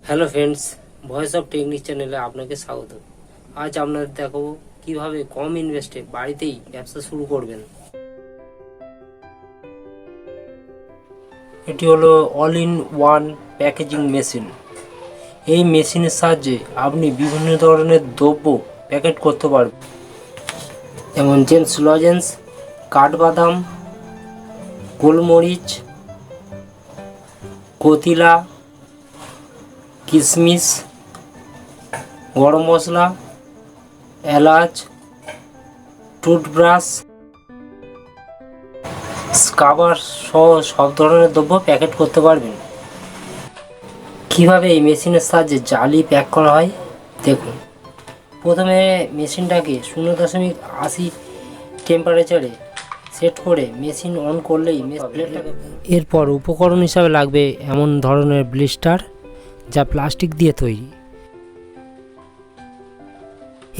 Hello friends, voice of technique চ্যানেলে আপনাকে স্বাগত। আজ আপনাদের দেখাবো কিভাবে কম ইনভেস্টে বাড়িতেই ব্যবসা শুরু করবেন। এটি হলো all in one packaging machine. এই মেশিনের সাহায্যে আপনি বিভিন্ন ধরনের দ্রব্য প্যাকেট করতে পারবেন, যেমন জেন্টস লজেন্স, কাঠবাদাম, গোলমরিচ, কতিলা, কিশমিশ, গরম মশলা, এলাচ, টুথব্রাশ, স্ক্রাবার সহ সব ধরনের দ্রব্য প্যাকেট করতে পারবেন। কিভাবে এই মেশিনের সাহায্যে জালি প্যাক করা হয় দেখুন। প্রথমে মেশিনটাকে 0.80 টেম্পারেচারে সেট করে মেশিন অন করলেই এরপর উপকরণ হিসাবে লাগবে এমন ধরনের ব্লিস্টার যা প্লাস্টিক দিয়ে তৈরি।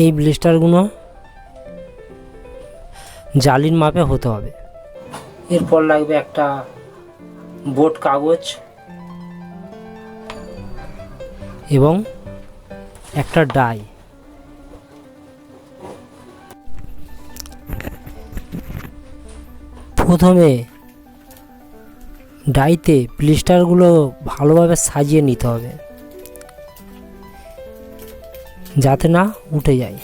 এই ব্লিস্টারগুলো জালির মাপে হতে হবে। এরপর লাগবে একটা বোর্ড কাগজ এবং একটা ডাই। প্রথমে ডাইতে ব্লিস্টারগুলো ভালোভাবে সাজিয়ে নিতে হবে যাতে না উঠে যায়।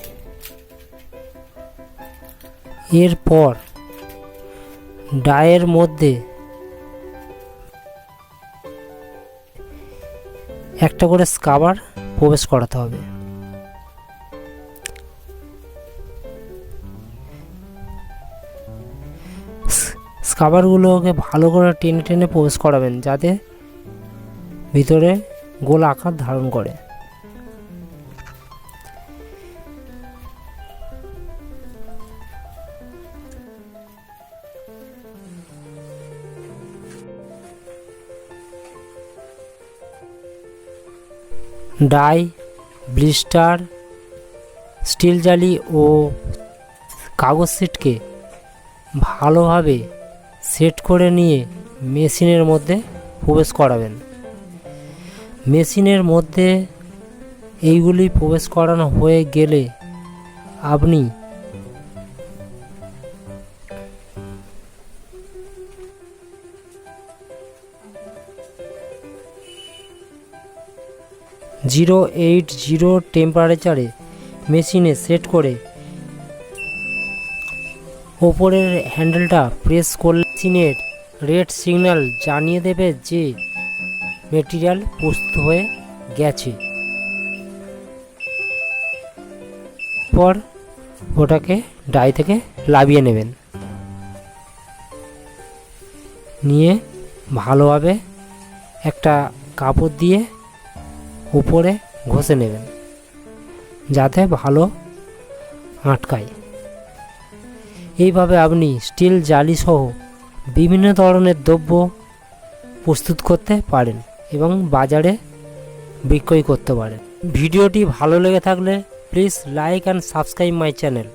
এরপর ডাইয়ের মধ্যে একটা করে স্ক্রাবার প্রবেশ করাতে হবে। স্ক্রাবারগুলোকে ভালো করে টেনে টেনে প্রবেশ করাবেন যাতে ভিতরে গোল আকার ধারণ করে। ডাই, ব্লিস্টার, স্টিল জালি ও কাগজ শিটকে ভালোভাবে সেট করে নিয়ে মেশিনের মধ্যে প্রবেশ করাবেন। মেশিনের মধ্যে এইগুলি প্রবেশ করানো হয়ে গেলে আপনি (080 টেম্পারেচারে মেশিনে সেট করে ওপরের হ্যান্ডেলটা প্রেস করলে মেশিনের রেড সিগন্যাল জানিয়ে দেবে যে মেটেরিয়াল প্রস্তুত হয়ে গেছে। পর ওটাকে ডাই থেকে লাভিয়ে নেবেন, নিয়ে ভালোভাবে একটা কাপড় দিয়ে উপরে ঘষে নেবেন যাতে ভালো আটকায়। এইভাবে আপনি স্টিল জালি সহ বিভিন্ন ধরনের দ্রব্য প্রস্তুত করতে পারেন এবং বাজারে বিক্রয় করতে পারেন। ভিডিওটি ভালো লেগে থাকলে please like and subscribe my channel.